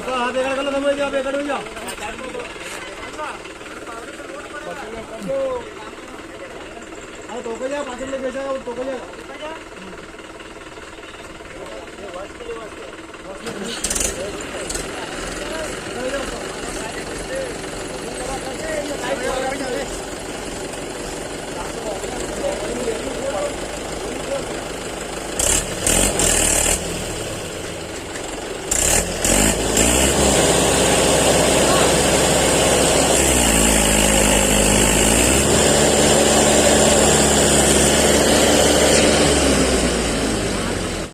हाथ एका कलर समोर जा बेकडून जा अरे तो को जा पाचले बेचा तो को जा